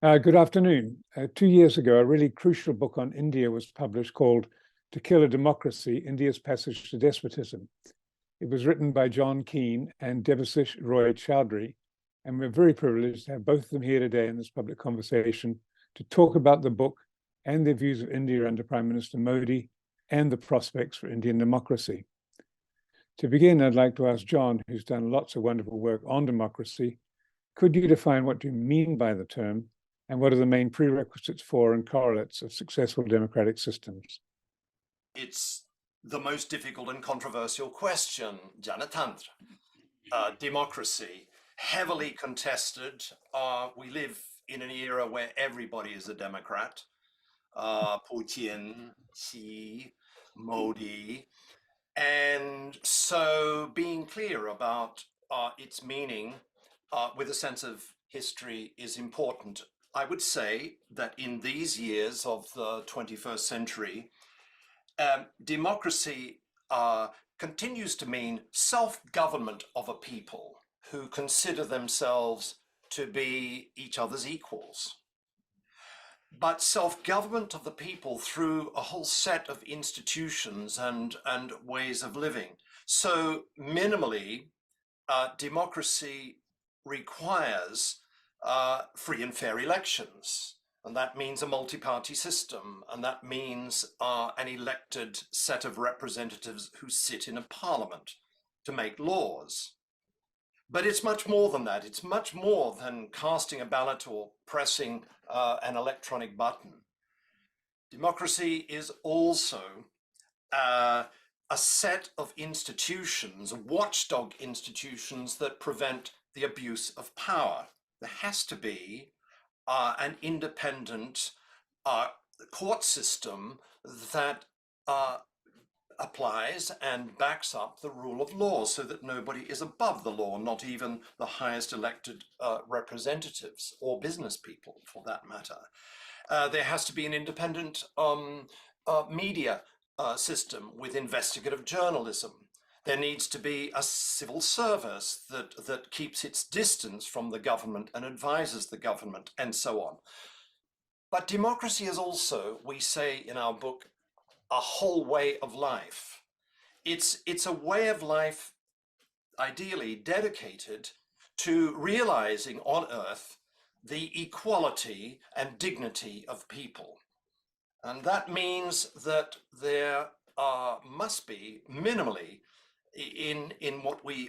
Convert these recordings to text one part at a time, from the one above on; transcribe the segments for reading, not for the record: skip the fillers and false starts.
Good afternoon. 2 years ago, a really crucial book on India was published called To Kill a Democracy, India's Passage to Despotism. It was written by John Keane and Debasish Chowdhury, and we're very privileged to have both of them here today in this public conversation to talk about the book and their views of India under Prime Minister Modi and the prospects for Indian democracy. To begin, I'd like to ask John, who's done lots of wonderful work on democracy, could you define what you mean by the term? And what are the main prerequisites for and correlates of successful democratic systems? It's the most difficult and controversial question, Janatantra. Democracy, heavily contested. We live in an era where everybody is a Democrat. Putin, Xi, Modi. And so being clear about its meaning with a sense of history is important. I would say that in these years of the 21st century, democracy continues to mean self-government of a people who consider themselves to be each other's equals. But self-government of the people through a whole set of institutions and ways of living. So minimally, democracy requires free and fair elections, and that means a multi-party system, and that means an elected set of representatives who sit in a parliament to make laws. But it's much more than that. It's much more than casting a ballot or pressing an electronic button. Democracy is also a set of institutions, watchdog institutions that prevent the abuse of power. There has to be an independent court system that applies and backs up the rule of law so that nobody is above the law, not even the highest elected representatives or business people for that matter. There has to be an independent media system with investigative journalism. There needs to be a civil service that keeps its distance from the government and advises the government, and so on. But democracy is also, we say in our book, a whole way of life. It's a way of life, ideally dedicated to realizing on earth the equality and dignity of people. And that means that there must be minimally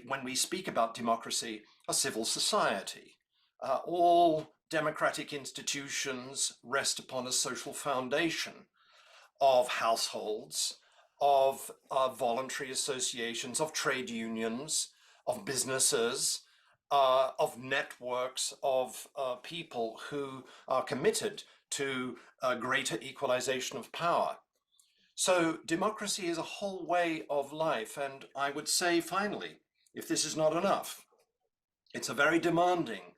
when we speak about democracy, a civil society. All democratic institutions rest upon a social foundation of households, of voluntary associations, of trade unions, of businesses, of networks of people who are committed to greater equalization of power. So democracy is a whole way of life. And I would say, finally, if this is not enough, it's a very demanding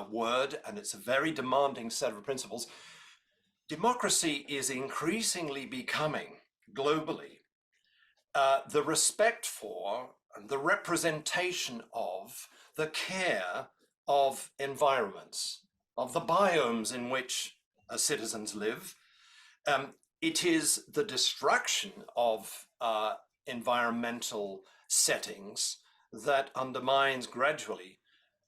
word, and it's a very demanding set of principles. Democracy is increasingly becoming, globally, the respect for and the representation of the care of environments, of the biomes in which citizens live. It is the destruction of environmental settings that undermines gradually,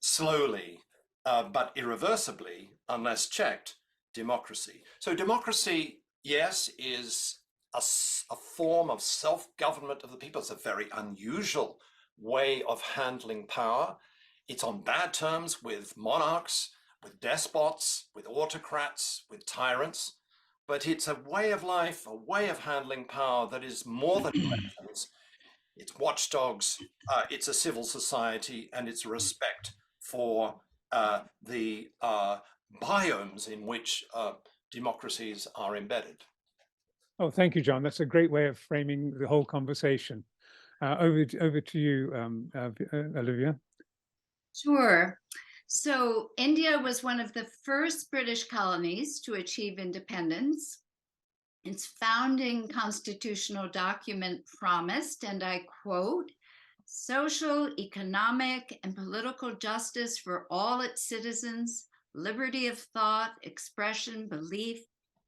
slowly, but irreversibly, unless checked, democracy. So democracy, yes, is a form of self-government of the people. It's a very unusual way of handling power. It's on bad terms with monarchs, with despots, with autocrats, with tyrants. But it's a way of life, a way of handling power that is more than elections. It's watchdogs, it's a civil society, and it's respect for the biomes in which democracies are embedded. Oh, thank you, John. That's a great way of framing the whole conversation. Over to you, Olivia. Sure. So India was one of the first British colonies to achieve independence. Its founding constitutional document promised, and I quote, social, economic, and political justice for all its citizens, liberty of thought, expression, belief,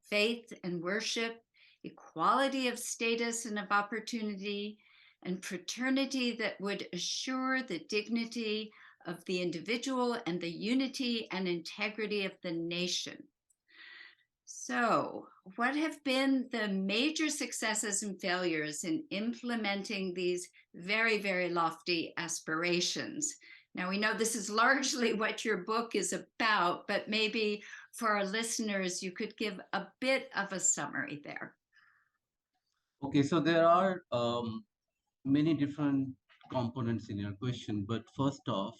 faith, and worship, equality of status and of opportunity, and fraternity that would assure the dignity of the individual and the unity and integrity of the nation. So, what have been the major successes and failures in implementing these very, very lofty aspirations? Now, we know this is largely what your book is about, but maybe for our listeners, you could give a bit of a summary there. Okay, so there are many different components in your question, but first off,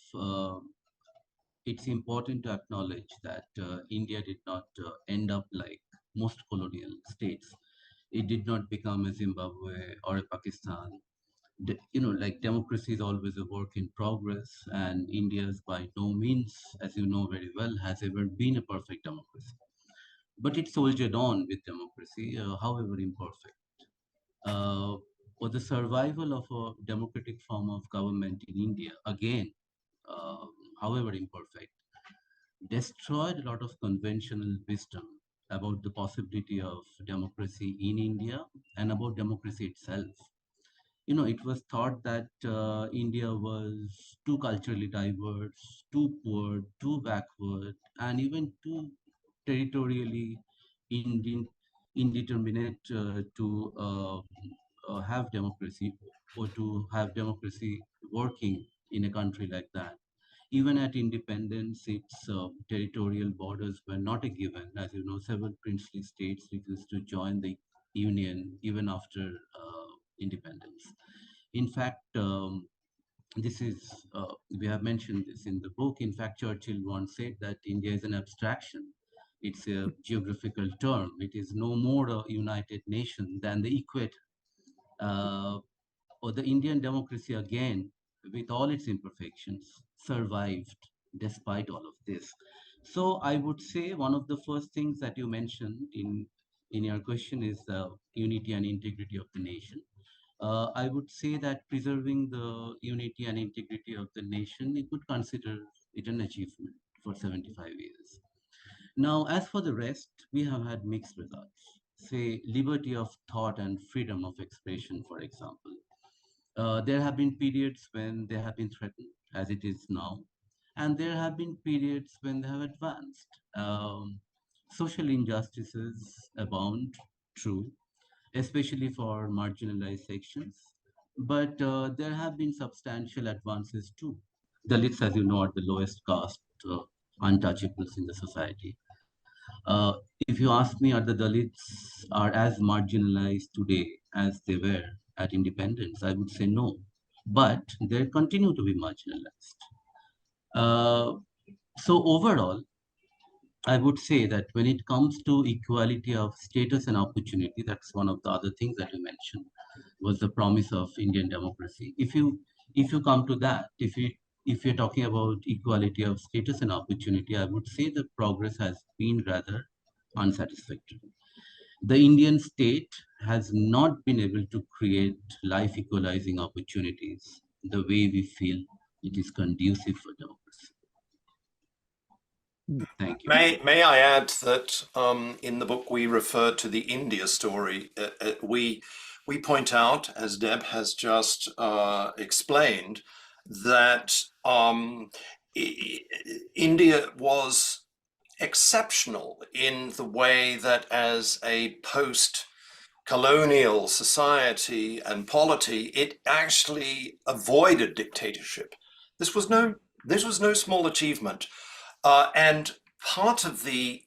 it's important to acknowledge that India did not end up like most colonial states. It did not become a Zimbabwe or a Pakistan. Like democracy is always a work in progress, and India's by no means, as you know very well, has ever been a perfect democracy. But it soldiered on with democracy, however imperfect. Uh, for the survival of a democratic form of government in India, again, uh, however imperfect, destroyed a lot of conventional wisdom about the possibility of democracy in India and about democracy itself. It was thought that India was too culturally diverse, too poor, too backward, and even too territorially inde- indeterminate to have democracy or to have democracy working in a country like that. Even at independence, its territorial borders were not a given. As you know, several princely states refused to join the union even after independence. In fact, this is, we have mentioned this in the book. In fact, Churchill once said that India is an abstraction. It's a geographical term. It is no more a united nation than the equator. Uh, or the Indian democracy, again, with all its imperfections, survived despite all of this. So I would say one of the first things that you mentioned in your question is the unity and integrity of the nation. I would say that preserving the unity and integrity of the nation, you could consider it an achievement for 75 years. Now, as for the rest, we have had mixed results. Say, liberty of thought and freedom of expression, for example. There have been periods when they have been threatened, as it is now, and there have been periods when they have advanced. Social injustices abound, true, especially for marginalized sections, but there have been substantial advances too. Dalits, as you know, are the lowest caste untouchables in the society. If you ask me, are the Dalits are as marginalized today as they were at independence? I would say no, but they continue to be marginalized. Uh, so overall, I would say that when it comes to equality of status and opportunity, that's one of the other things that you mentioned was the promise of Indian democracy. If you come to that, if you're talking about equality of status and opportunity, I would say the progress has been rather unsatisfactory. The Indian state has not been able to create life equalizing opportunities the way we feel it is conducive for democracy. Thank you. May I add that in the book we refer to the India story. We point out, as Deb has just explained, that India was exceptional in the way that as a post-colonial society and polity, it actually avoided dictatorship. This was no small achievement. And part of the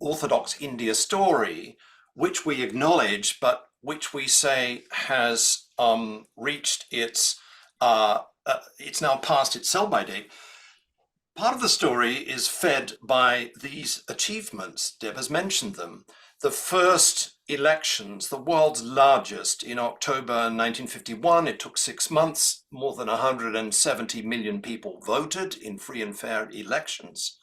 Orthodox India story, which we acknowledge, but which we say has reached it's now past its sell-by date. Part of the story is fed by these achievements. Deb has mentioned them. The first elections, the world's largest, in October 1951, it took 6 months, more than 170 million people voted in free and fair elections.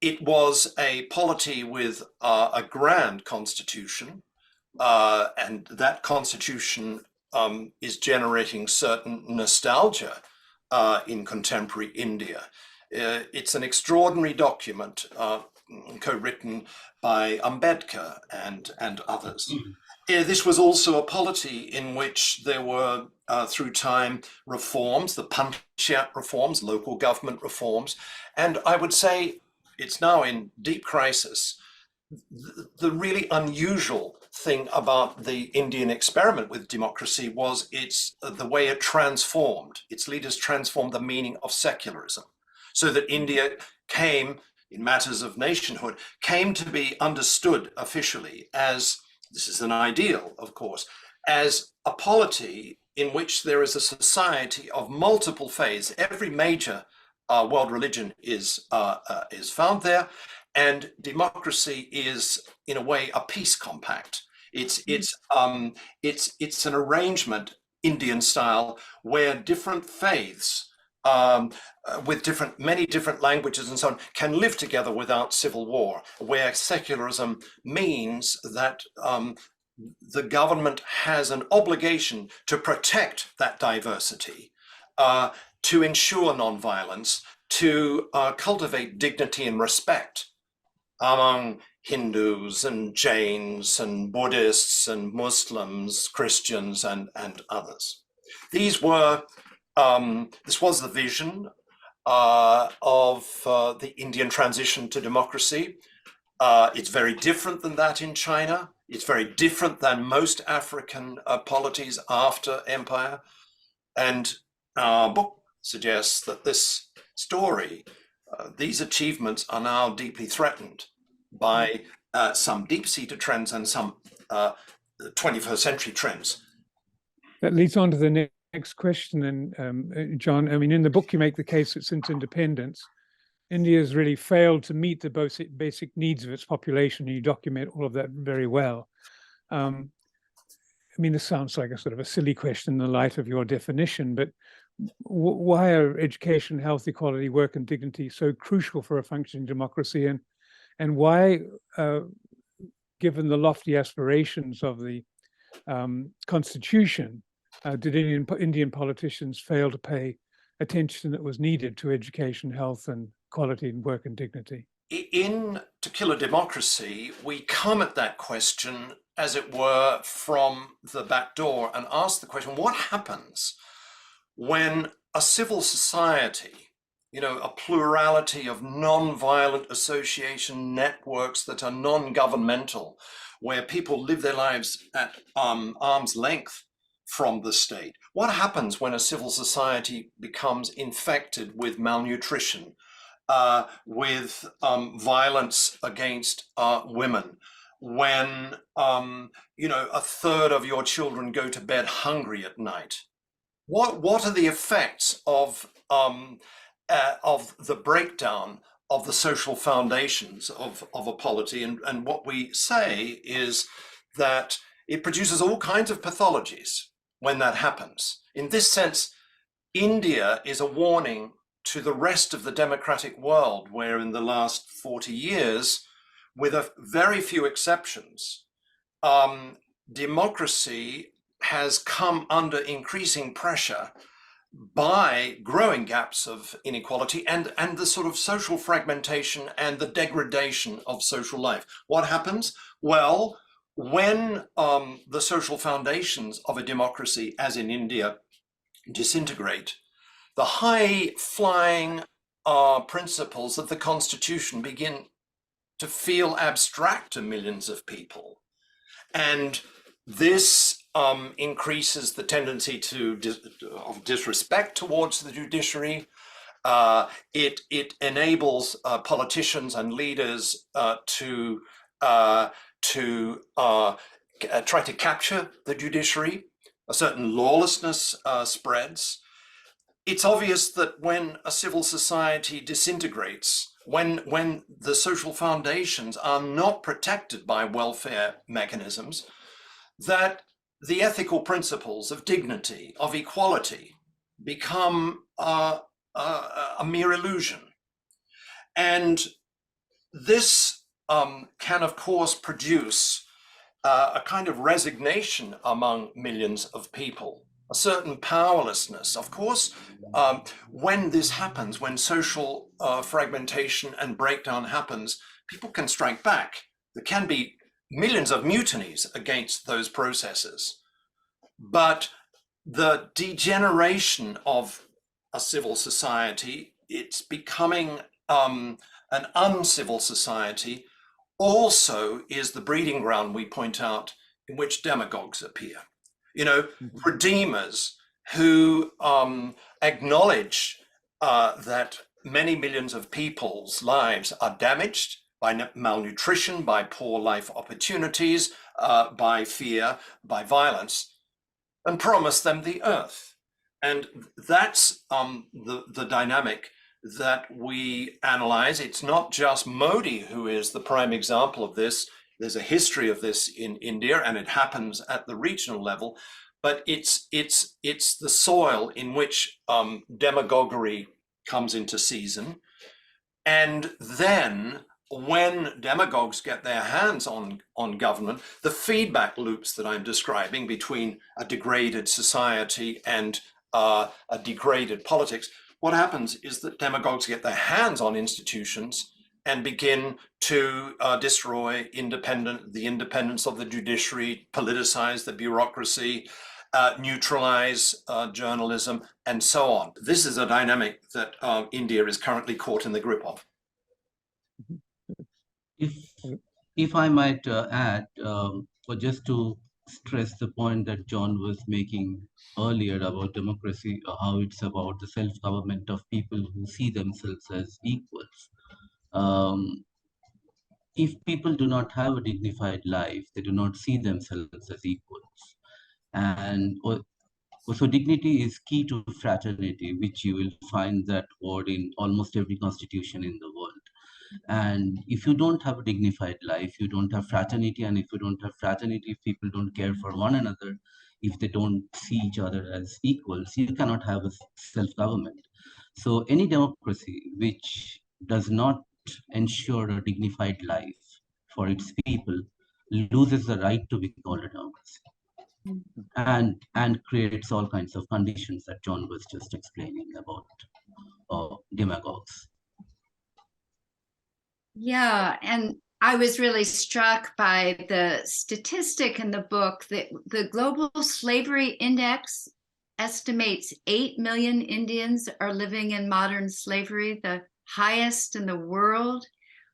It was a polity with a grand constitution, and that constitution is generating certain nostalgia in contemporary India. It's an extraordinary document co-written by Ambedkar and others. This was also a polity in which there were, through time, reforms, the Panchayat reforms, local government reforms, and I would say it's now in deep crisis. The really unusual thing about the Indian experiment with democracy was the way it transformed. Its leaders transformed the meaning of secularism, so that India came, in matters of nationhood, came to be understood officially as, this is an ideal, of course, as a polity in which there is a society of multiple faiths. Every major world religion is found there, and democracy is, in a way, a peace compact. It's an arrangement, Indian style, where different faiths with many different languages and so on can live together without civil war, where secularism means that the government has an obligation to protect that diversity, to ensure non-violence, to cultivate dignity and respect among Hindus and Jains and Buddhists and Muslims, Christians and others. This was the vision of the Indian transition to democracy. It's very different than that in China. It's very different than most African polities after empire. And our book suggests that this story, these achievements are now deeply threatened by some deep-seated trends and some 21st century trends. That leads on to the next question. And John, I mean, in the book, you make the case that since independence, India has really failed to meet the basic needs of its population. You document all of that very well. I mean, this sounds like a sort of a silly question in the light of your definition, but why are education, health, equality, work, and dignity so crucial for a functioning democracy? And why, given the lofty aspirations of the Constitution, did Indian politicians fail to pay attention that was needed to education, health, and equality, and work and dignity? In To Kill a Democracy, we come at that question, as it were, from the back door and ask the question, what happens when a civil society, a plurality of non-violent association networks that are non-governmental, where people live their lives at arm's length from the state? What happens when a civil society becomes infected with malnutrition, with violence against women, when a third of your children go to bed hungry at night? What are the effects of the breakdown of the social foundations of a polity? And what we say is that it produces all kinds of pathologies when that happens. In this sense, India is a warning to the rest of the democratic world, where in the last 40 years, with a very few exceptions, democracy has come under increasing pressure by growing gaps of inequality and the sort of social fragmentation and the degradation of social life. What happens? Well, when the social foundations of a democracy, as in India, disintegrate, the high-flying principles of the Constitution begin to feel abstract to millions of people. And this increases the tendency of disrespect towards the judiciary. It enables politicians and leaders to try to capture the judiciary. A certain lawlessness spreads. It's obvious that when a civil society disintegrates, when the social foundations are not protected by welfare mechanisms, that the ethical principles of dignity, of equality, become a mere illusion. And this can, of course, produce a kind of resignation among millions of people, a certain powerlessness. Of course, when this happens, when social fragmentation and breakdown happens, people can strike back. There can be millions of mutinies against those processes. But the degeneration of a civil society, it's becoming an uncivil society, also is the breeding ground, we point out, in which demagogues appear. You know, redeemers who acknowledge that many millions of people's lives are damaged by malnutrition, by poor life opportunities, by fear, by violence, and promise them the earth. And that's the dynamic that we analyze. It's not just Modi who is the prime example of this. There's a history of this in India, and it happens at the regional level. But it's the soil in which demagoguery comes into season. And then when demagogues get their hands on government, the feedback loops that I'm describing between a degraded society and a degraded politics, what happens is that demagogues get their hands on institutions and begin to destroy the independence of the judiciary, politicize the bureaucracy, neutralize journalism, and so on. This is a dynamic that India is currently caught in the grip of. If I might add, or just to stress the point that John was making earlier about democracy, how it's about the self-government of people who see themselves as equals. If people do not have a dignified life, they do not see themselves as equals. And so dignity is key to fraternity, which you will find that word in almost every constitution in the world. And if you don't have a dignified life, you don't have fraternity. And if you don't have fraternity, if people don't care for one another, if they don't see each other as equals, you cannot have a self-government. So any democracy which does not ensure a dignified life for its people loses the right to be called a democracy. And creates all kinds of conditions that John was just explaining about demagogues. Yeah, and I was really struck by the statistic in the book that the Global Slavery Index estimates 8 million Indians are living in modern slavery, the highest in the world.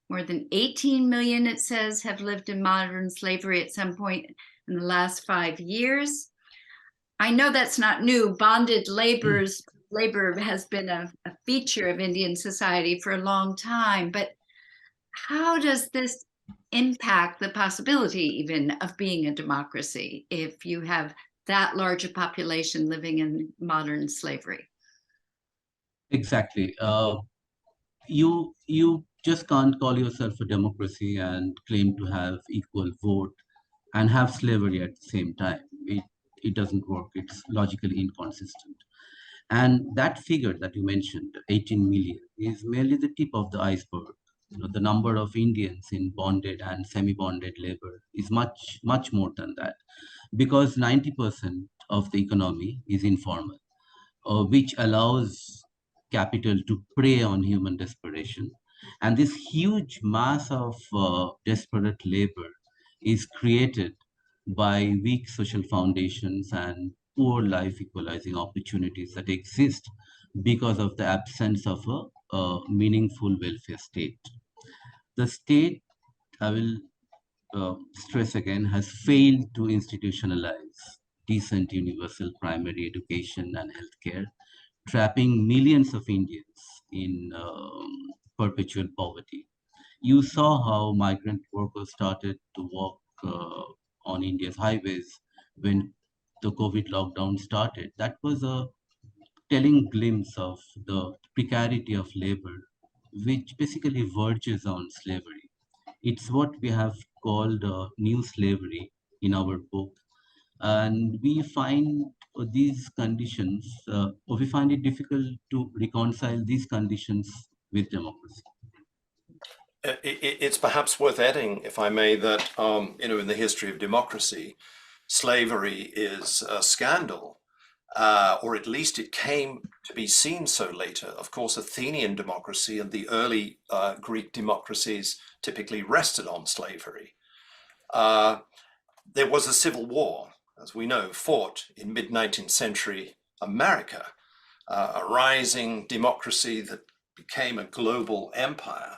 More than 18 million, it says, have lived in modern slavery at some point in the last 5 years. I know that's not new. Bonded labor has been a feature of Indian society for a long time, but how does this impact the possibility even of being a democracy if you have that large a population living in modern slavery? Exactly. You just can't call yourself a democracy and claim to have equal vote and have slavery at the same time. It doesn't work. It's logically inconsistent. And that figure that you mentioned, 18 million, is merely the tip of the iceberg. The number of Indians in bonded and semi-bonded labor is much, much more than that, because 90% of the economy is informal, which allows capital to prey on human desperation. And this huge mass of desperate labor is created by weak social foundations and poor life equalizing opportunities that exist because of the absence of a meaningful welfare state. The state, I will stress again, has failed to institutionalize decent universal primary education and healthcare, trapping millions of Indians in perpetual poverty. You saw how migrant workers started to walk on India's highways when the COVID lockdown started. That was a telling glimpse of the precarity of labor, which basically verges on slavery. It's what we have called new slavery in our book. And we find these conditions, or we find it difficult to reconcile these conditions with democracy. It's perhaps worth adding, if I may, that in the history of democracy, slavery is a scandal. or at least it came to be seen so later. Of course, Athenian democracy and the early Greek democracies typically rested on slavery. There was a civil war, as we know, fought in mid-19th century America, a rising democracy that became a global empire.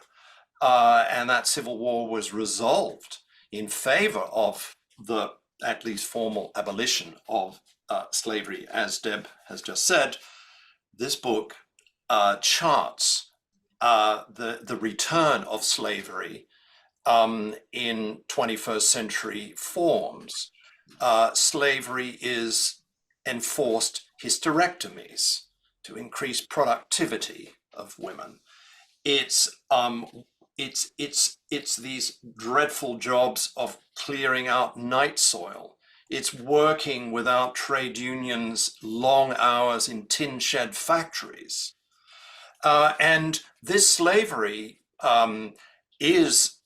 And that civil war was resolved in favor of the at least formal abolition of slavery. As Deb has just said, this book charts the return of slavery in 21st century forms. Slavery is enforced hysterectomies to increase productivity of women. It's these dreadful jobs of clearing out night soil. It's working without trade unions, long hours in tin shed factories. And this slavery is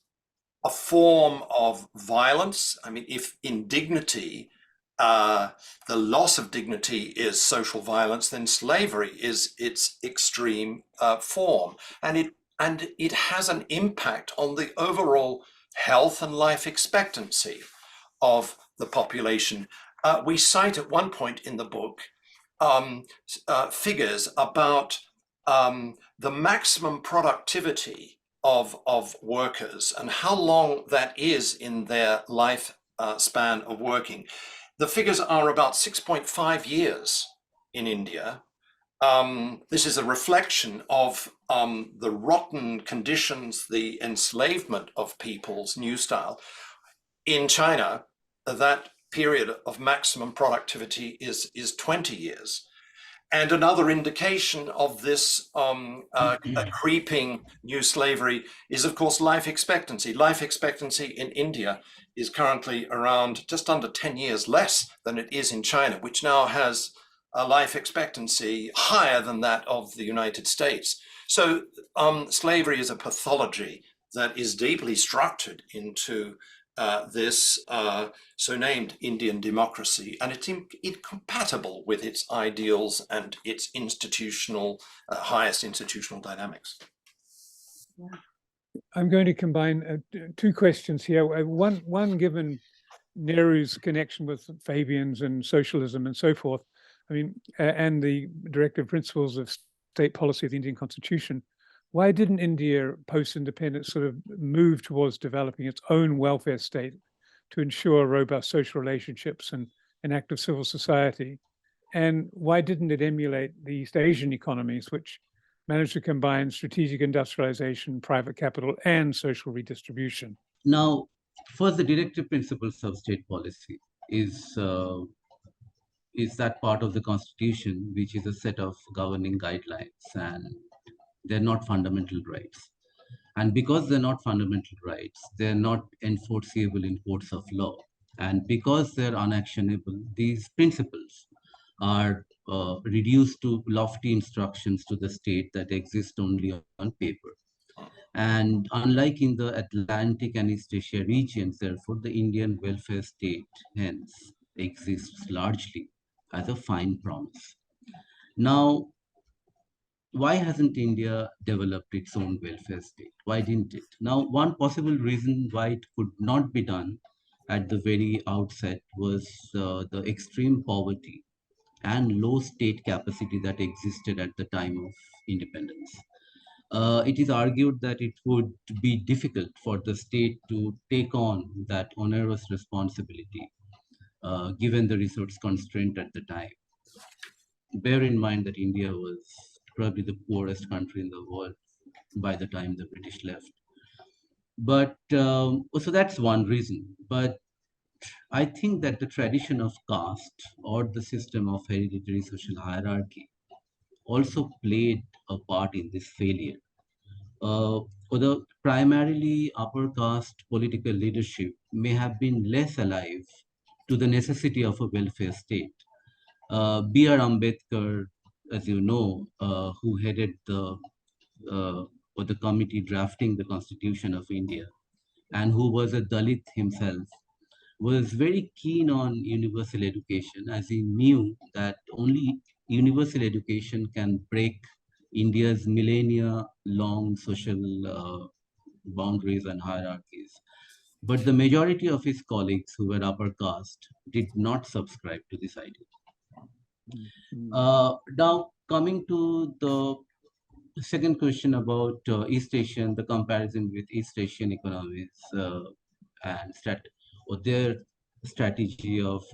a form of violence. I mean, if indignity, the loss of dignity is social violence, then slavery is its extreme form. And it has an impact on the overall health and life expectancy of the population. We cite at one point in the book figures about the maximum productivity of workers and how long that is in their life span of working. The figures are about 6.5 years in India. This is a reflection of the rotten conditions, the enslavement of people's new style. In China, that period of maximum productivity is 20 years. And another indication of this creeping new slavery is, of course, life expectancy. Life expectancy in India is currently around just under 10 years less than it is in China, which now has a life expectancy higher than that of the United States. So slavery is a pathology that is deeply structured into this so-named Indian democracy, and it's incompatible with its ideals and its institutional, highest institutional dynamics. Yeah. I'm going to combine two questions here. One given Nehru's connection with Fabians and socialism and so forth, I mean, and the directive principles of state policy of the Indian Constitution. Why didn't India, post-independence, sort of move towards developing its own welfare state to ensure robust social relationships and an active civil society? And why didn't it emulate the East Asian economies, which managed to combine strategic industrialization, private capital, and social redistribution? Now, first, the directive principles of state policy is that part of the Constitution, which is a set of governing guidelines, and they're not fundamental rights. And because they're not fundamental rights, they're not enforceable in courts of law. And because they're unactionable, these principles are reduced to lofty instructions to the state that exist only on paper. And unlike in the Atlantic and East Asia regions, therefore, the Indian welfare state hence exists largely as a fine promise. Now, why hasn't India developed its own welfare state? Why didn't it? Now, one possible reason why it could not be done at the very outset was the extreme poverty and low state capacity that existed at the time of independence. It is argued that it would be difficult for the state to take on that onerous responsibility, given the resource constraint at the time. Bear in mind that India was probably the poorest country in the world by the time the British left. But so that's one reason. But I think that the tradition of caste or the system of hereditary social hierarchy also played a part in this failure. For the primarily upper caste political leadership may have been less alive to the necessity of a welfare state. B.R. Ambedkar, as you know, who headed the committee drafting the Constitution of India, and who was a Dalit himself, was very keen on universal education, as he knew that only universal education can break India's millennia-long social boundaries and hierarchies. But the majority of his colleagues who were upper caste did not subscribe to this idea. Now, coming to the second question about East Asian, the comparison with East Asian economies and or their strategy of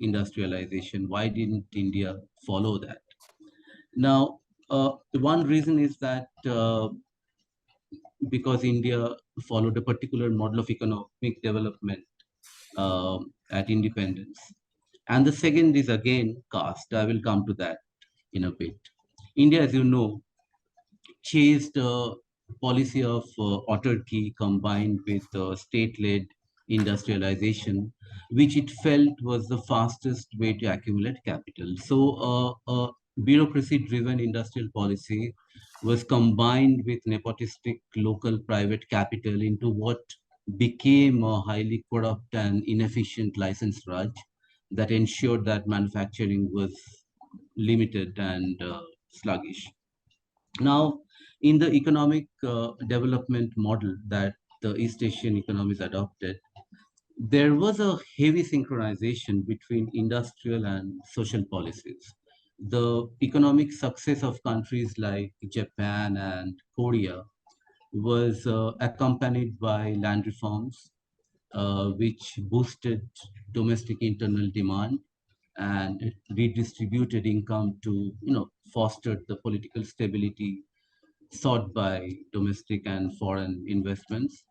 industrialization, why didn't India follow that? Now, the one reason is that because India followed a particular model of economic development at independence. And the second is again caste. I will come to that in a bit. India, as you know, chased a policy of autarky combined with state-led industrialization, which it felt was the fastest way to accumulate capital. So a bureaucracy-driven industrial policy was combined with nepotistic local private capital into what became a highly corrupt and inefficient license raj that ensured that manufacturing was limited and sluggish. Now, in the economic development model that the East Asian economies adopted, there was a heavy synchronization between industrial and social policies. The economic success of countries like Japan and Korea was accompanied by land reforms, which boosted domestic internal demand and redistributed income to, foster the political stability sought by domestic and foreign investments.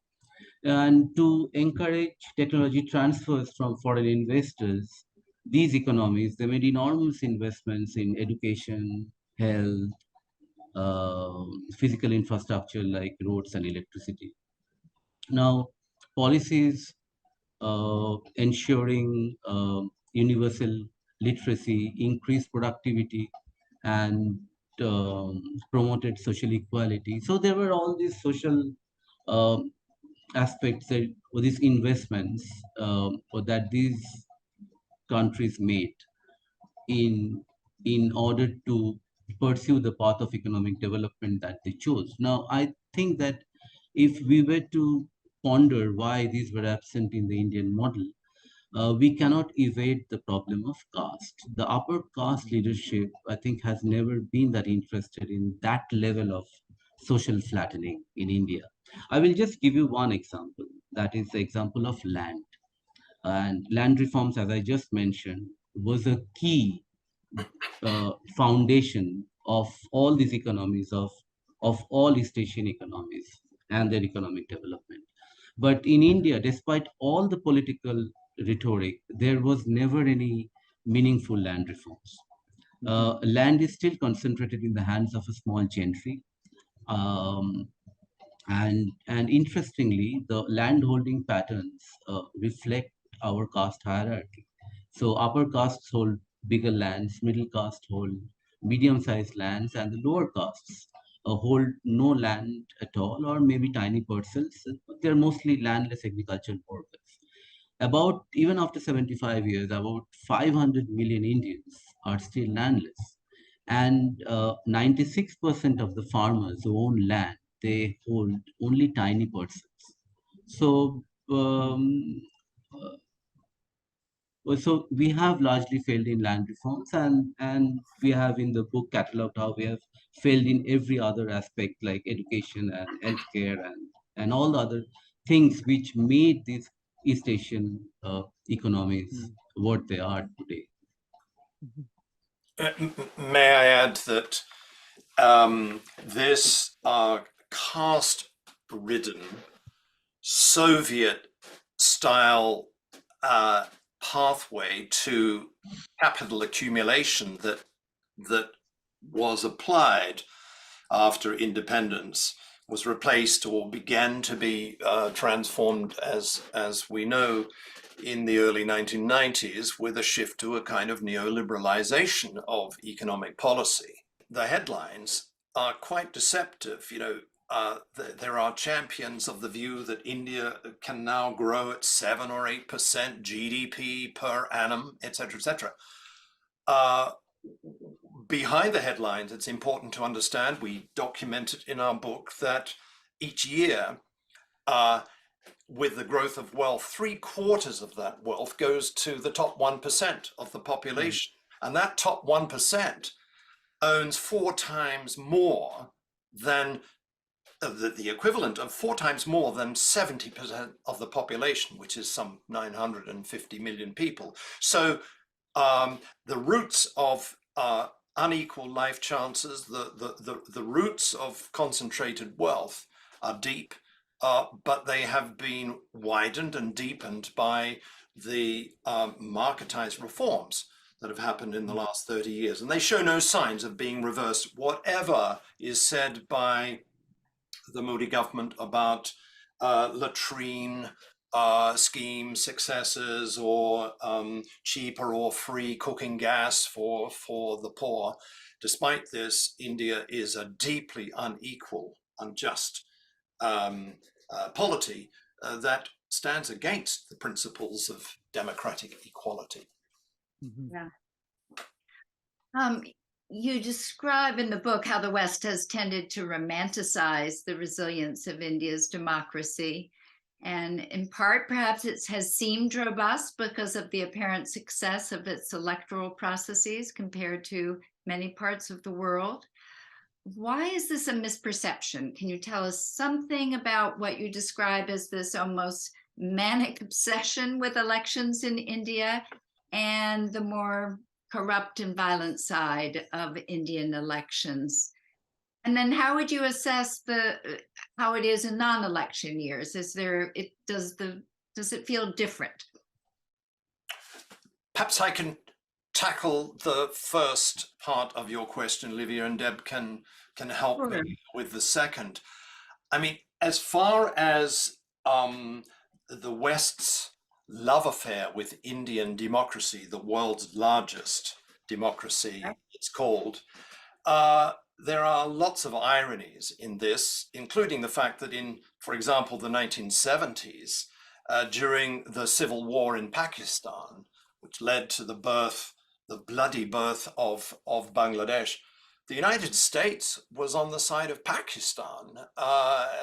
And to encourage technology transfers from foreign investors, these economies, they made enormous investments in education, health, physical infrastructure like roads and electricity. Now, policies ensuring universal literacy, increased productivity, and promoted social equality. So there were all these social um, aspects that, or these investments or that these countries made in order to pursue the path of economic development that they chose. Now, I think that if we were to ponder why these were absent in the Indian model, we cannot evade the problem of caste. The upper caste leadership, I think, has never been that interested in that level of social flattening in India. I will just give you one example. That is the example of land. And land reforms, as I just mentioned, was a key foundation of all these economies, of all East Asian economies and their economic development. But in India, despite all the political rhetoric, there was never any meaningful land reforms. Land is still concentrated in the hands of a small gentry. Um, and interestingly, the land holding patterns reflect our caste hierarchy. So upper castes hold bigger lands, middle caste hold medium-sized lands, and the lower castes hold no land at all, or maybe tiny parcels. They're mostly landless agricultural workers. About, even after 75 years, about 500 million Indians are still landless. And 96% of the farmers who own land, they hold only tiny parcels. So, so we have largely failed in land reforms, and we have in the book cataloged how we have failed in every other aspect like education and healthcare and all the other things which made these East Asian economies what they are today. May I add that this caste-ridden Soviet-style pathway to capital accumulation that was applied after independence was replaced or began to be transformed, as we know, in the early 1990s with a shift to a kind of neoliberalization of economic policy. The headlines are quite deceptive. there are champions of the view that India can now grow at 7 or 8% GDP per annum, etc., etc. Behind the headlines, it's important to understand, we document it in our book, that each year, with the growth of wealth, 3/4 of that wealth goes to the top 1% of the population. And that top 1% owns 4 times more than the equivalent of 4 times more than 70% of the population, which is some 950 million people. So the roots of unequal life chances, the roots of concentrated wealth are deep, but they have been widened and deepened by the marketized reforms that have happened in the last 30 years. And they show no signs of being reversed, whatever is said by the Modi government about latrine scheme successes or cheaper or free cooking gas for the poor. Despite this, India is a deeply unequal, unjust polity that stands against the principles of democratic equality. Yeah. You describe in the book how the West has tended to romanticize the resilience of India's democracy. And in part, perhaps it has seemed robust because of the apparent success of its electoral processes compared to many parts of the world. Why is this a misperception? Can you tell us something about what you describe as this almost manic obsession with elections in India and the more corrupt and violent side of Indian elections? And then how would you assess how it is in non-election years? Does it feel different? Perhaps I can tackle the first part of your question, Olivia, and Deb can help me with the second. I mean, as far as the West's love affair with Indian democracy, the world's largest democracy, it's called, there are lots of ironies in this, including the fact that in, for example, the 1970s, during the civil war in Pakistan, which led to the bloody birth of Bangladesh, the United States was on the side of Pakistan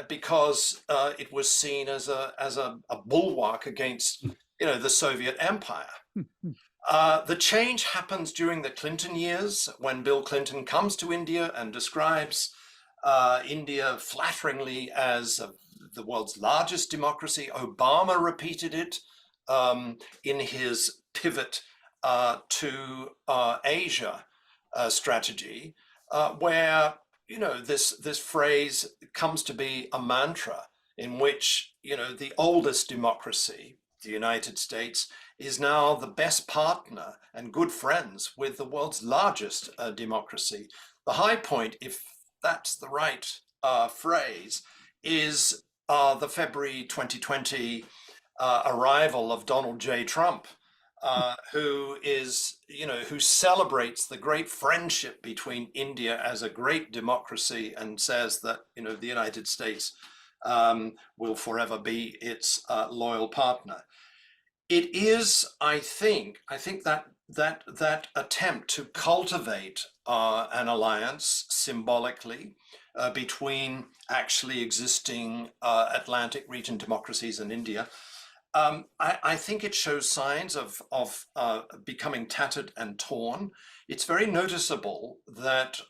because it was seen as a bulwark against, the Soviet Empire. The change happens during the Clinton years when Bill Clinton comes to India and describes India flatteringly as the world's largest democracy. Obama repeated it in his pivot to Asia strategy, where this phrase comes to be a mantra in which the oldest democracy, the United States, is now the best partner and good friends with the world's largest democracy. The high point, if that's the right phrase, is the February 2020 arrival of Donald J. Trump, who celebrates the great friendship between India as a great democracy and says that the United States will forever be its loyal partner. It is, I think that attempt to cultivate an alliance symbolically between actually existing Atlantic region democracies and India. I think it shows signs of becoming tattered and torn. It's very noticeable that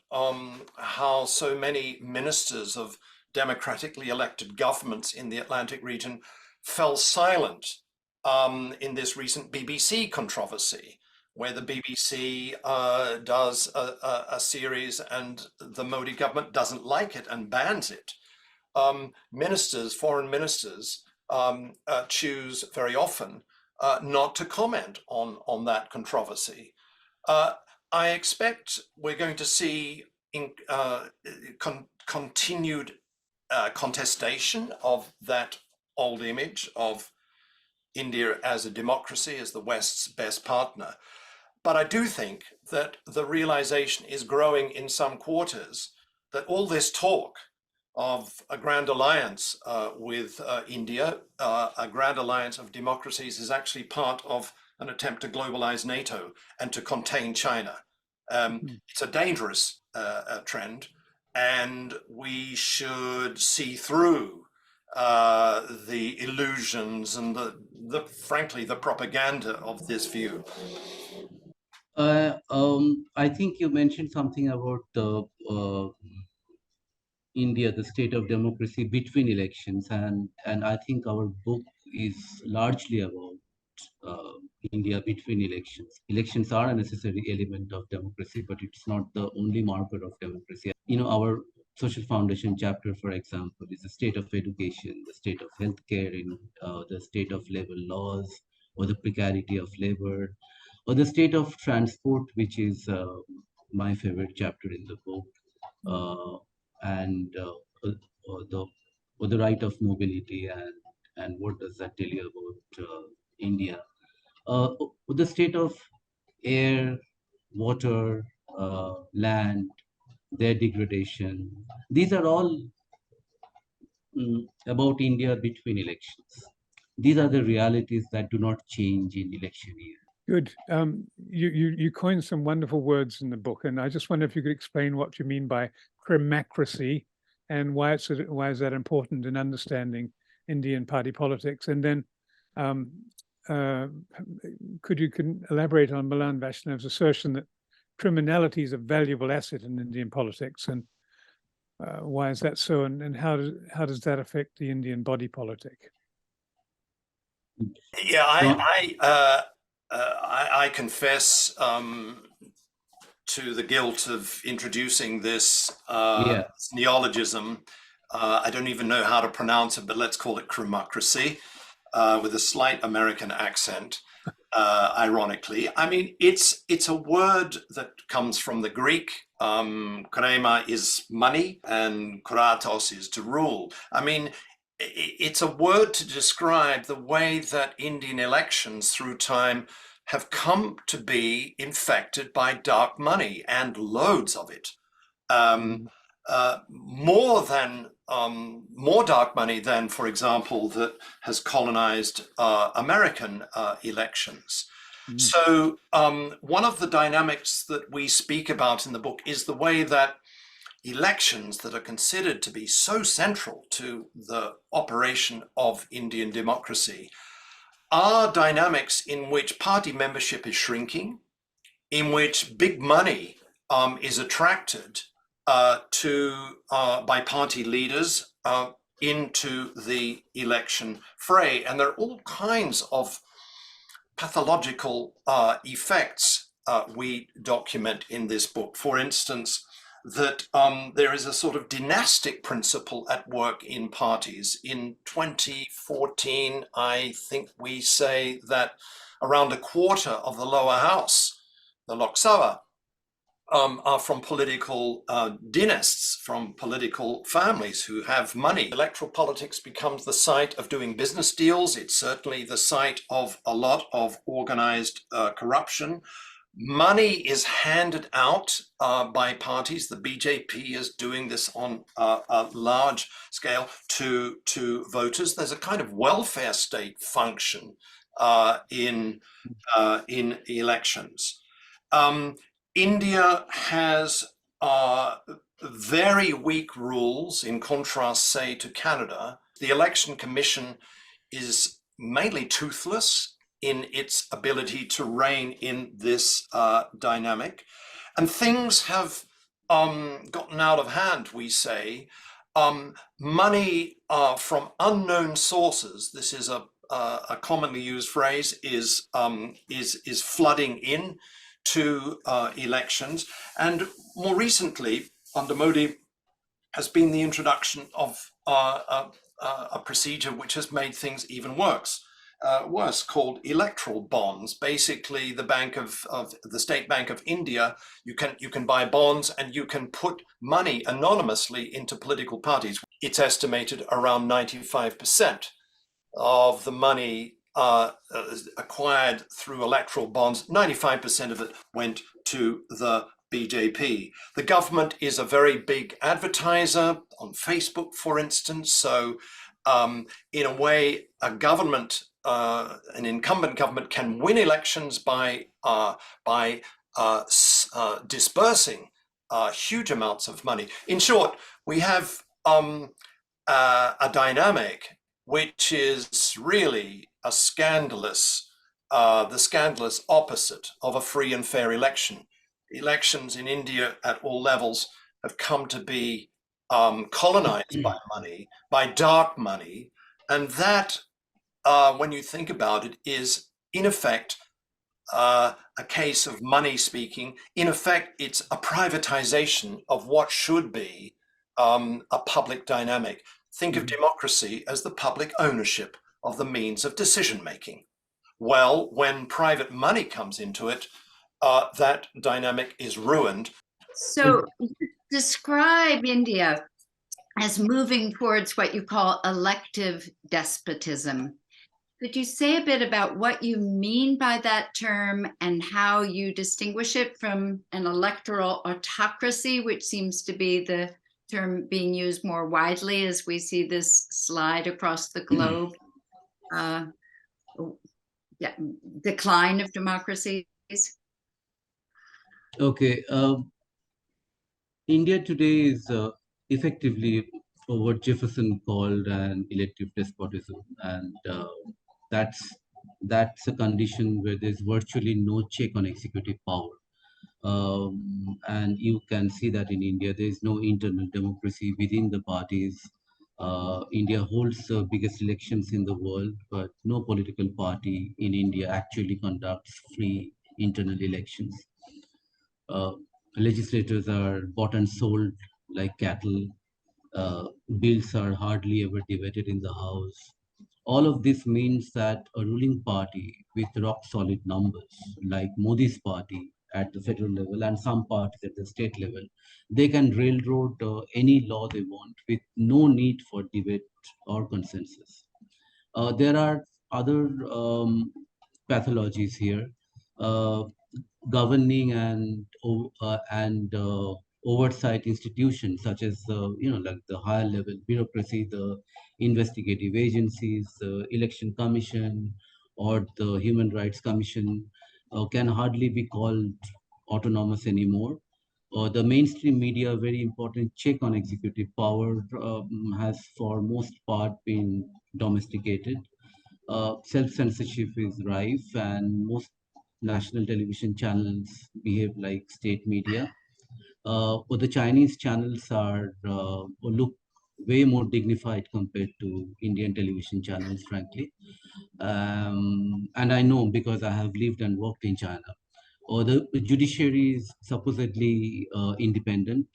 how so many ministers of democratically elected governments in the Atlantic region fell silent in this recent BBC controversy, where the BBC does a series and the Modi government doesn't like it and bans it. Foreign ministers, choose very often not to comment on that controversy. I expect we're going to see continued contestation of that old image of India as a democracy, as the West's best partner. But I do think that the realization is growing in some quarters that all this talk of a grand alliance with India. A grand alliance of democracies is actually part of an attempt to globalize NATO and to contain China. It's a dangerous trend, and we should see through the illusions and frankly the propaganda of this view. I think you mentioned something about the India, the state of democracy between elections, and I think our book is largely about uh, India between elections. Elections are a necessary element of democracy, but it's not the only marker of democracy. You know, our social foundation chapter, for example, is the state of education, the state of healthcare, in the state of labor laws, or the precarity of labor, or the state of transport, which is my favorite chapter in the book, and or the or the right of mobility, and what does that tell you about India? The state of air, water, land, their degradation. These are all about India between elections. These are the realities that do not change in election year. Good. You coined some wonderful words in the book, and I just wonder if you could explain what you mean by crimacracy and why is that important in understanding Indian party politics? And then could you elaborate on Milan Vaishnav's assertion that criminality is a valuable asset in Indian politics, and why is that so, and how does that affect the Indian body politic? Yeah, I confess to the guilt of introducing this neologism. I don't even know how to pronounce it, but let's call it crimacracy, with a slight American accent, ironically. I mean, it's a word that comes from the Greek. Krema is money and kratos is to rule. I mean, it's a word to describe the way that Indian elections through time have come to be infected by dark money, and loads of it. More dark money than, for example, that has colonized American elections. So one of the dynamics that we speak about in the book is the way that elections that are considered to be so central to the operation of Indian democracy are dynamics in which party membership is shrinking, in which big money is attracted by party leaders into the election fray. And there are all kinds of pathological effects we document in this book. For instance, that there is a sort of dynastic principle at work in parties. In 2014, I think we say that around a quarter of the lower house, the Lok Sabha, are from political dynasts, from political families who have money. Electoral politics becomes the site of doing business deals. It's certainly the site of a lot of organized corruption. Money is handed out by parties. The BJP is doing this on a large scale to voters. There's a kind of welfare state function in elections. India has very weak rules, in contrast, say, to Canada. The Election Commission is mainly toothless in its ability to rein in this dynamic. And things have gotten out of hand, we say. Money from unknown sources, this is a commonly used phrase, is flooding in to elections. And more recently, under Modi, has been the introduction of a procedure which has made things even worse, called electoral bonds. Basically, the State Bank of India, you can buy bonds and you can put money anonymously into political parties. It's estimated around 95% of the money acquired through electoral bonds, 95% of it went to the BJP. The government is a very big advertiser on Facebook, for instance. So in a way, a government, an incumbent government can win elections by dispersing huge amounts of money. In short, we have a dynamic which is really a scandalous, the scandalous opposite of a free and fair election. Elections in India at all levels have come to be colonized by money, by dark money, and that, when you think about it, is in effect a case of money speaking. In effect, it's a privatization of what should be a public dynamic. Think of democracy as the public ownership of the means of decision making. Well, when private money comes into it, that dynamic is ruined. So you describe India as moving towards what you call elective despotism. Could you say a bit about what you mean by that term and how you distinguish it from an electoral autocracy, which seems to be the term being used more widely as we see this slide across the globe? Decline of democracies. Okay. India today is effectively what Jefferson called an elective despotism, and that's a condition where there's virtually no check on executive power. And you can see that in India, there is no internal democracy within the parties. India holds the biggest elections in the world, but no political party in India actually conducts free internal elections. Uh, Legislators are bought and sold like cattle. Bills are hardly ever debated in the House. All of this means that a ruling party with rock solid numbers, like Modi's party at the federal level and some parties at the state level, they can railroad any law they want with no need for debate or consensus. There are other pathologies here. Uh, Governing and oversight institutions such as like the higher level bureaucracy, the investigative agencies, the election commission, or the human rights commission can hardly be called autonomous anymore. The mainstream media, very important check on executive power, has for most part been domesticated. Self-censorship is rife, and most national television channels behave like state media. But the Chinese channels are look way more dignified compared to Indian television channels, frankly. And I know because I have lived and worked in China. Or the judiciary is supposedly independent,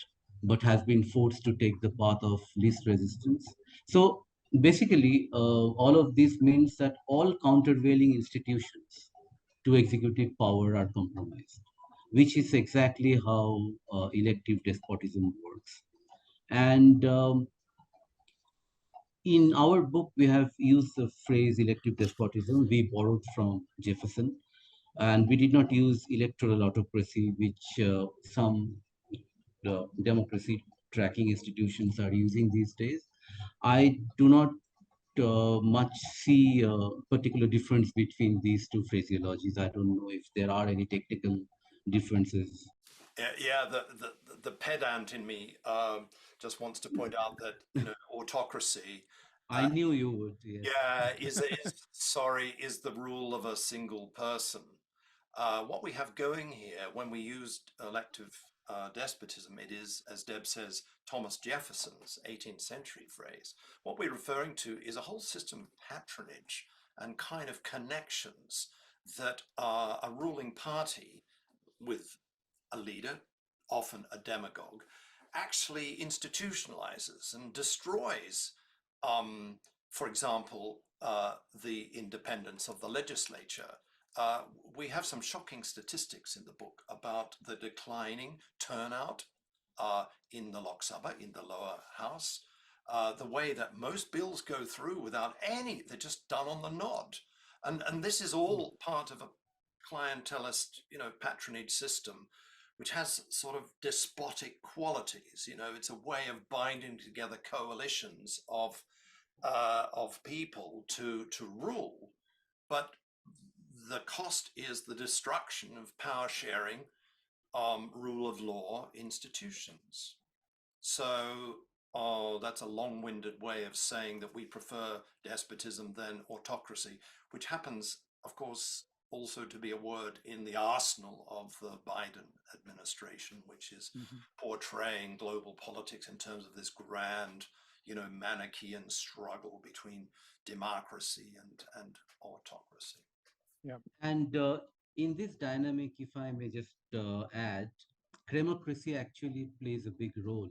but has been forced to take the path of least resistance. So basically, all of this means that all countervailing institutions to executive power are compromised, which is exactly how elective despotism works. And in our book, we have used the phrase elective despotism. We borrowed from Jefferson, and we did not use electoral autocracy, which some democracy tracking institutions are using these days. I do not much see a particular difference between these two phraseologies. I don't know if there are any technical differences. Yeah, the pedant in me just wants to point out that autocracy. I knew you would. Yes. Yeah, is the rule of a single person. What we have going here when we used elective despotism, it is, as Deb says, Thomas Jefferson's 18th century phrase. What we're referring to is a whole system of patronage and kind of connections that a ruling party with a leader, often a demagogue, actually institutionalizes and destroys, for example, the independence of the legislature. We have some shocking statistics in the book about the declining turnout in the Lok Sabha, in the lower house, the way that most bills go through without they're just done on the nod. And this is all part of a clientelist, patronage system, which has sort of despotic qualities. You know, it's a way of binding together coalitions of people to rule, but the cost is the destruction of power sharing, rule of law institutions. So, oh, that's a long-winded way of saying that we prefer despotism than autocracy, which happens, of course, also to be a word in the arsenal of the Biden administration, which is portraying global politics in terms of this grand, you know, Manichaean struggle between democracy and autocracy. Yeah. And in this dynamic, if I may just add, democracy actually plays a big role,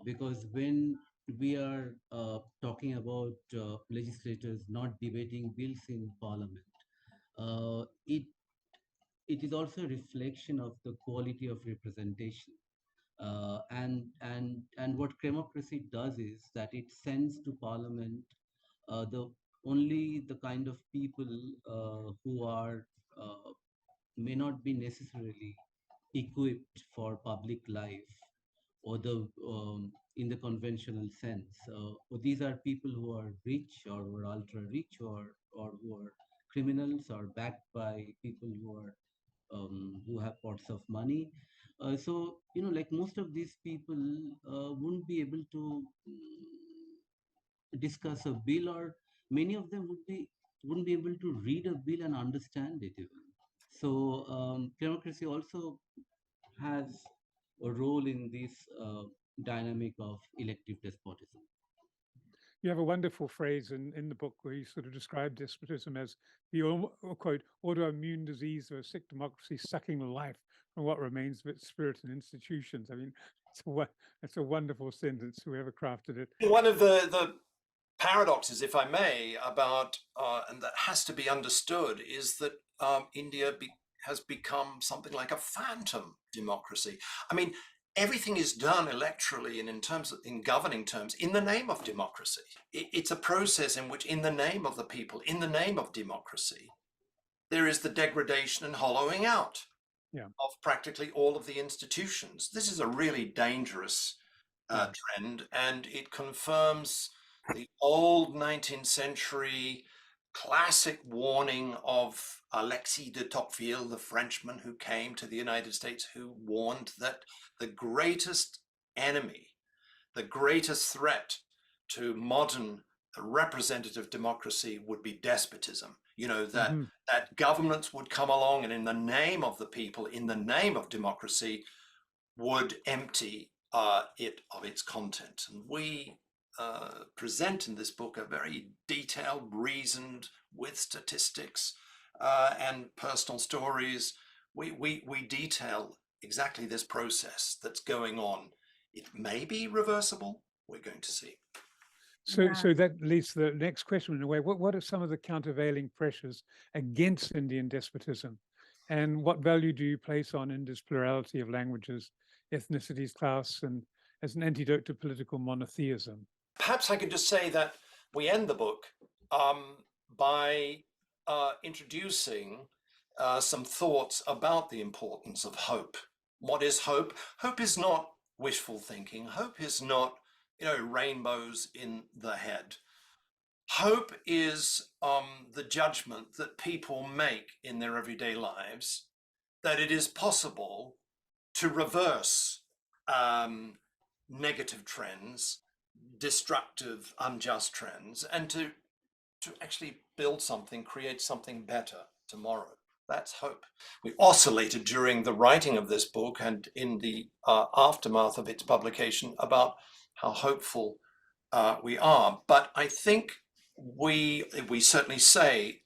because when we are talking about legislators not debating bills in parliament, uh, it it is also a reflection of the quality of representation. And what democracy does is that it sends to parliament the only the kind of people who are may not be necessarily equipped for public life, or the in the conventional sense. These are people who are rich, or who are ultra rich, or who are criminals, or backed by people who have pots of money. So, you know, like most of these people wouldn't be able to discuss a bill, or many of them wouldn't be able to read a bill and understand it even. So democracy also has a role in this dynamic of elective despotism. You have a wonderful phrase in the book where you sort of describe despotism as the, quote, autoimmune disease of a sick democracy sucking the life from what remains of its spirit and institutions. I mean, it's a wonderful sentence, whoever crafted it. One of the paradoxes, if I may, about, and that has to be understood, is that India has become something like a phantom democracy. I mean, everything is done electorally and in governing terms in the name of democracy. It's a process in which, in the name of the people, in the name of democracy, there is the degradation and hollowing out of practically all of the institutions. This is a really dangerous trend, and it confirms the old 19th century classic warning of Alexis de Tocqueville, the Frenchman who came to the United States, who warned that the greatest enemy, the greatest threat to modern representative democracy would be despotism. You know, that that governments would come along and in the name of the people, in the name of democracy, would empty it of its content. And we present in this book a very detailed, reasoned, with statistics and personal stories. We detail exactly this process that's going on. It may be reversible. We're going to see. So that leads to the next question in a way. What are some of the countervailing pressures against Indian despotism? And what value do you place on India's plurality of languages, ethnicities, class, and as an antidote to political monotheism? Perhaps I could just say that we end the book by introducing some thoughts about the importance of hope. What is hope? Hope is not wishful thinking. Hope is not, you know, rainbows in the head. Hope is the judgment that people make in their everyday lives that it is possible to reverse negative trends, destructive, unjust trends, and to actually build something, create something better tomorrow. That's hope. We oscillated during the writing of this book and in the aftermath of its publication about how hopeful we are. But I think we certainly say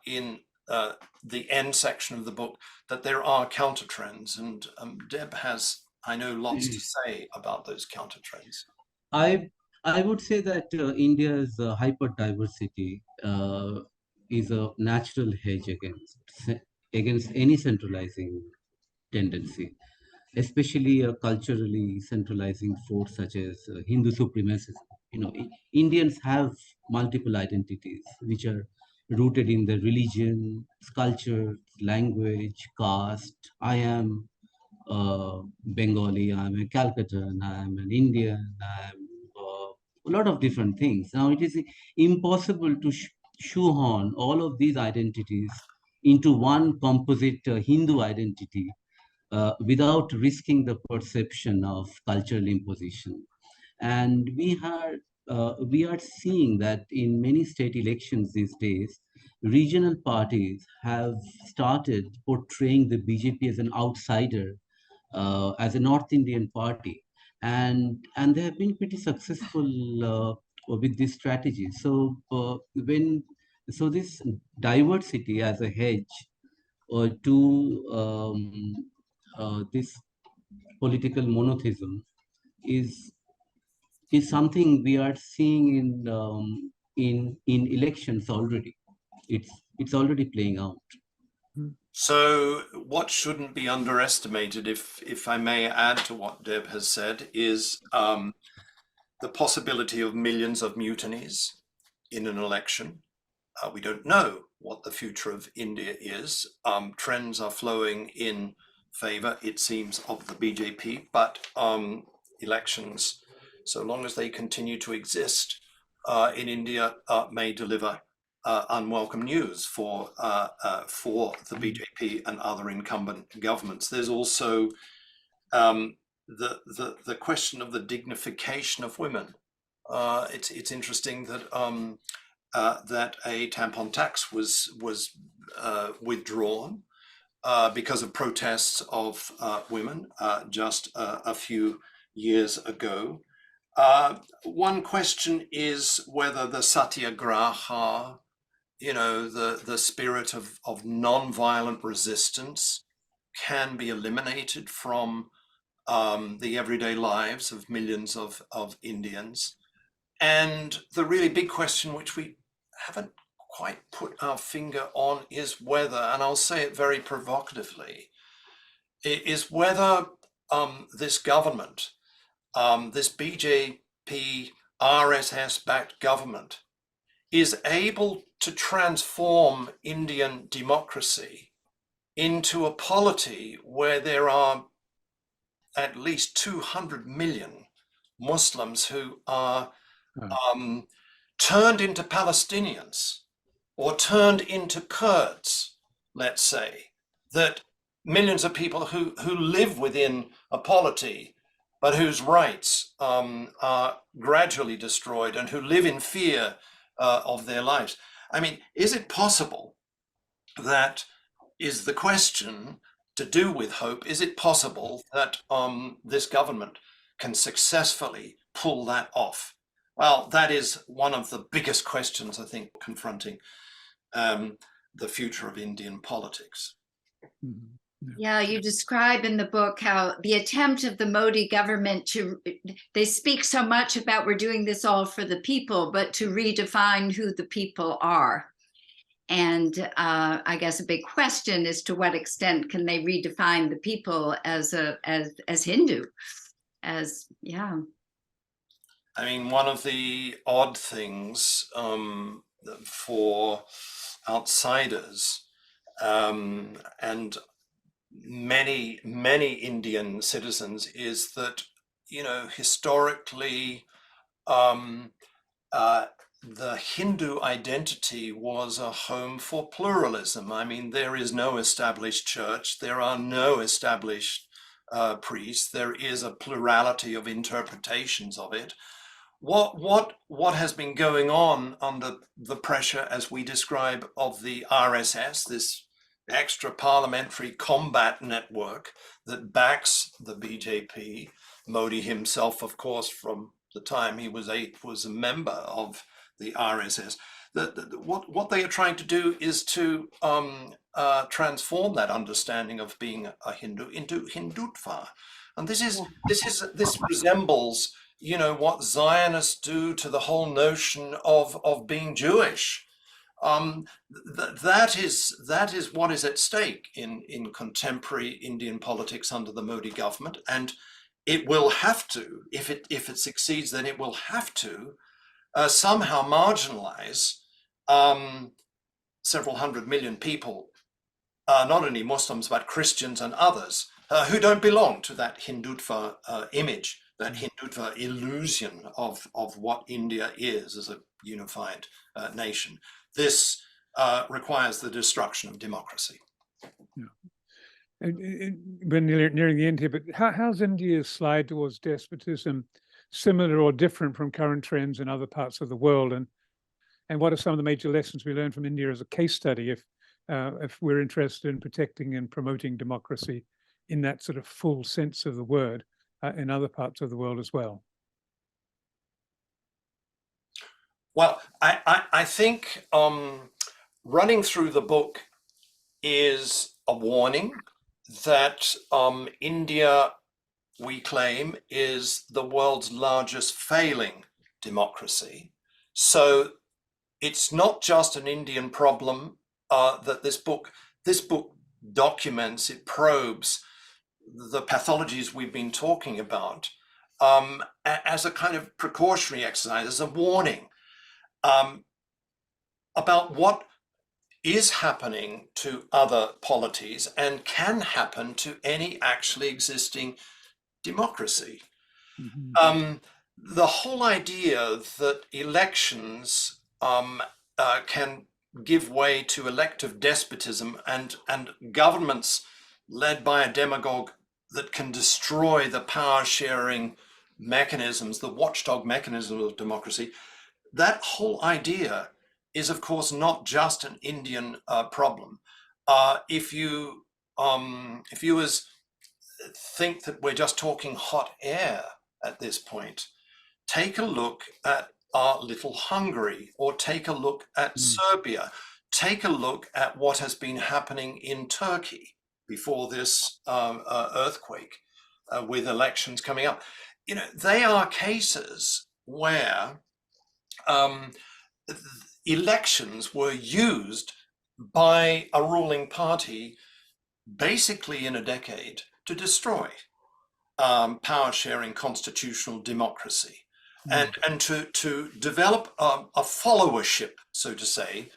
in the end section of the book that there are counter trends, and Deb has, I know, lots to say about those counter trends. I would say that India's hyper diversity is a natural hedge against any centralizing tendency, especially a culturally centralizing force such as Hindu supremacism. You know, Indians have multiple identities which are rooted in their religion, culture, language, caste. I am Bengali, I'm a Calcuttan, I'm an Indian, I'm a lot of different things. Now it is impossible to shoehorn all of these identities into one composite Hindu identity without risking the perception of cultural imposition. And we are seeing that in many state elections these days, regional parties have started portraying the BJP as an outsider, as a North Indian party, and they have been pretty successful with this strategy. So this diversity as a hedge to this political monotheism is is something we are seeing in elections already. It's already playing out. So what shouldn't be underestimated, if I may add to what Deb has said, is the possibility of millions of mutinies in an election. We don't know what the future of India is. Trends are flowing in favor, it seems, of the BJP, but elections, so long as they continue to exist in India, may deliver unwelcome news for the BJP and other incumbent governments. There's also the question of the dignification of women. It's interesting that that a tampon tax was withdrawn because of protests of women just a few years ago. One question is whether the satyagraha, the spirit of non-violent resistance, can be eliminated from the everyday lives of millions of Indians. And the really big question, which we haven't quite put our finger on, is whether, and I'll say it very provocatively, is whether this government, this BJP RSS-backed government, is able to transform Indian democracy into a polity where there are at least 200 million Muslims who are turned into Palestinians or turned into Kurds, let's say, that millions of people who live within a polity but whose rights are gradually destroyed and who live in fear of their lives. I mean, is it possible, that is the question, to do with hope, is it possible that this government can successfully pull that off? Well, that is one of the biggest questions, I think, confronting the future of Indian politics. Yeah, you describe in the book how the attempt of the Modi government they speak so much about we're doing this all for the people, but to redefine who the people are. And I guess a big question is, to what extent can they redefine the people as Hindu, yeah. I mean, one of the odd things for outsiders and many Indian citizens is that, historically, the Hindu identity was a home for pluralism. I mean, there is no established church, there are no established priests, there is a plurality of interpretations of it. What has been going on under the pressure, as we describe, of the RSS, this extra parliamentary combat network that backs the BJP? Modi himself, of course, from the time he was 8, was a member of the RSS. What they are trying to do is to transform that understanding of being a Hindu into Hindutva, and this resembles, what Zionists do to the whole notion of being Jewish. That is what is at stake in contemporary Indian politics under the Modi government, and it will have to, if it succeeds, then it will have to somehow marginalize several hundred million people, not only Muslims but Christians and others, who don't belong to that Hindutva image, that Hindutva illusion of what India is as a unified nation. This requires the destruction of democracy. Yeah. And we're nearing the end here, but how's India's slide towards despotism similar or different from current trends in other parts of the world? And what are some of the major lessons we learn from India as a case study if we're interested in protecting and promoting democracy in that sort of full sense of the word in other parts of the world as well? Well, I think running through the book is a warning that India, we claim, is the world's largest failing democracy. So it's not just an Indian problem that this book documents, it probes the pathologies we've been talking about as a kind of precautionary exercise, as a warning about what is happening to other polities and can happen to any actually existing democracy. Mm-hmm. The whole idea that elections can give way to elective despotism and governments led by a demagogue that can destroy the power sharing mechanisms, the watchdog mechanism of democracy, that whole idea is, of course, not just an Indian problem. If you think that we're just talking hot air at this point, take a look at our little Hungary, or take a look at Serbia. Take a look at what has been happening in Turkey before this earthquake with elections coming up. You know, they are cases where elections were used by a ruling party basically in a decade to destroy power sharing constitutional democracy and to develop a followership, so to say,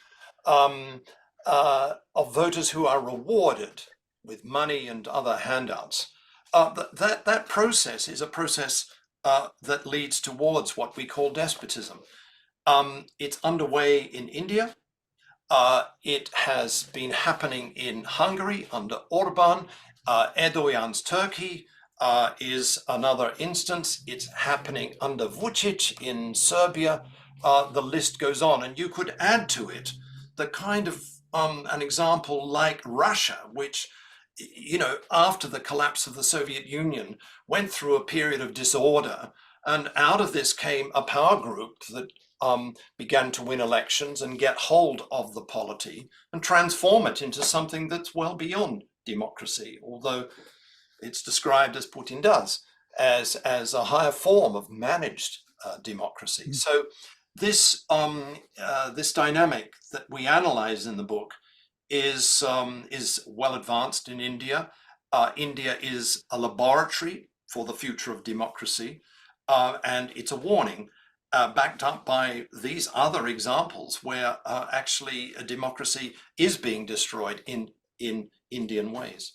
of voters who are rewarded with money and other handouts. That process is a process that leads towards what we call despotism. It's underway in India. It has been happening in Hungary under Orban. Erdogan's Turkey is another instance. It's happening under Vučić in Serbia. The list goes on, and you could add to it the kind of an example like Russia, which, you know, after the collapse of the Soviet Union, went through a period of disorder, and out of this came a power group that began to win elections and get hold of the polity and transform it into something that's well beyond democracy, although it's described, as Putin does, as a higher form of managed democracy. So this this dynamic that we analyze in the book is well advanced in India. India is a laboratory for the future of democracy, and it's a warning backed up by these other examples where actually a democracy is being destroyed in Indian ways.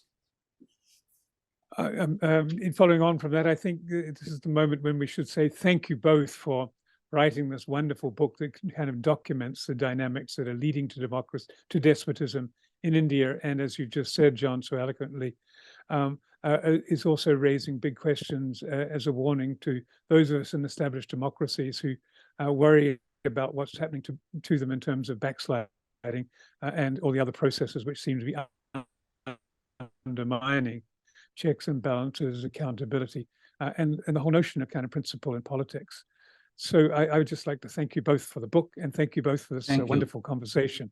In following on from that, I think this is the moment when we should say thank you both for writing this wonderful book that kind of documents the dynamics that are leading to democracy, to despotism in India. And as you just said, John, so eloquently, is also raising big questions as a warning to those of us in established democracies who worry about what's happening to them in terms of backsliding and all the other processes which seem to be undermining checks and balances, accountability, and the whole notion of kind of principle in politics. So I would just like to thank you both for the book, and thank you both for this wonderful conversation.